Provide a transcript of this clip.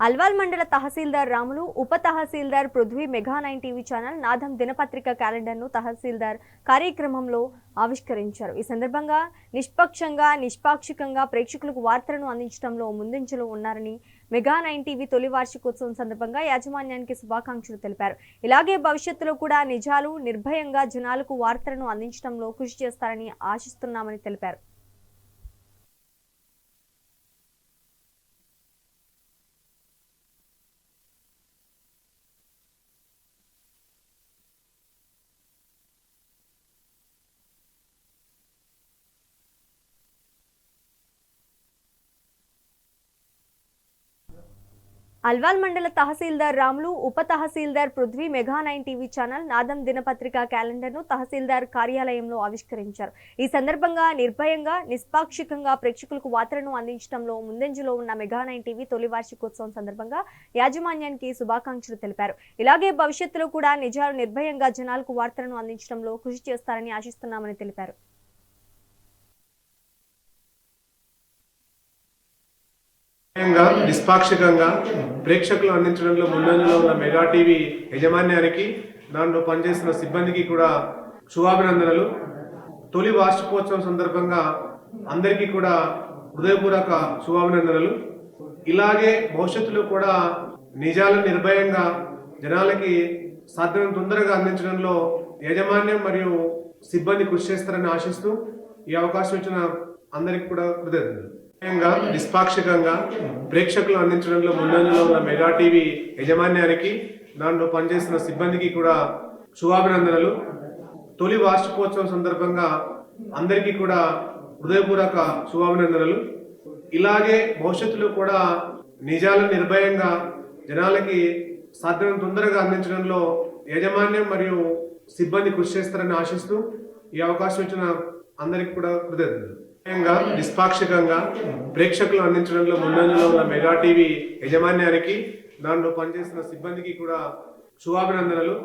అల్వాల్ మండల తహసీల్దార్ రాములు, ఉప తహసీల్దార్ Prithvi mega 9 TV channel నాదం దినపత్రిక క్యాలెండర్ను తహసీల్దార్ కార్యక్రమంలో ఆవిష్కరించారు. ఈ సందర్భంగా నిష్పక్షంగా, నిష్పాక్షికంగా ప్రేక్షకులకు వార్తలను అందించడంలో ముందంజలో ఉన్నారని మెగా 9 టీవీ తొలి వార్షికోత్సవం సందర్భంగా యాజమాన్యానికి శుభాకాంక్షలు తెలిపారు. ఇలాగే భవిష్యత్తులో కూడా నిజాలు, నిర్భయంగా జనాలకు వార్తలను అందించడంలో కృషి చేస్తారని ఆశిస్తున్నామని తెలిపారు. అల్వాల్ మండల తహసీల్దార్ రాములు, ఉప తహసీల్దార్ పృథ్వీ మెగా 9 టీవీ ఛానల్ నాదం దినపత్రిక క్యాలెండర్ను తహసీల్దార్ కార్యాలయంలో ఆవిష్కరించారు. ఈ సందర్భంగా నిర్భయంగా, నిష్పాక్షికంగా ప్రేక్షకులకు వార్తలను అందించడంలో ముందంజలో ఉన్న మెగా 9 టీవీ తొలి వార్షికోత్సవం సందర్భంగా యాజమాన్యానికి శుభాకాంక్షలు తెలిపారు. ఇలాగే భవిష్యత్తులో కూడా నిజాలు, నిర్భయంగా జనాలకు వార్తలను అందించడంలో కృషి చేస్తారని ఆశిస్తున్నామని తెలిపారు. నిష్పాక్షికంగా ప్రేక్షకులు అందించడంలో ముందంజలో ఉన్న మెగా టీవీ యాజమాన్యానికి, దాంట్లో పనిచేస్తున్న సిబ్బందికి కూడా శుభాభినందనలు. తొలి వార్షికోత్సవం సందర్భంగా అందరికీ కూడా హృదయపూర్వక శుభాభినందనలు. ఇలాగే భవిష్యత్తులో కూడా నిజాలను నిర్భయంగా జనాలకి సాధ్యమైన తొందరగా అందించడంలో యాజమాన్యం మరియు సిబ్బంది కృషి చేస్తారని ఆశిస్తూ ఈ అవకాశం ఇచ్చిన అందరికీ కూడా కృతజ్ఞతలు. నిష్పాక్షికంగా ప్రేక్షకులు అందించడంలో ముందంజలో ఉన్న మెగా టీవీ యాజమాన్యానికి, దాంట్లో పనిచేస్తున్న సిబ్బందికి కూడా శుభాభినందనలు. తొలి వార్షికోత్సవం సందర్భంగా అందరికీ కూడా హృదయపూర్వక శుభాభినందనలు. ఇలాగే భవిష్యత్తులో కూడా నిజాలను నిర్భయంగా జనాలకి సాధ్యమైన తొందరగా అందించడంలో యాజమాన్యం మరియు సిబ్బంది కృషి చేస్తారని ఆశిస్తూ ఈ అవకాశం ఇచ్చిన అందరికీ కూడా కృతజ్ఞతలు. నిష్పాక్షికంగా ప్రేక్షకులు అందించడంలో ముందంజలో ఉన్న మెగా టీవీ యాజమాన్యానికి, దాంట్లో పనిచేస్తున్న సిబ్బందికి కూడా శుభాభినందనలు.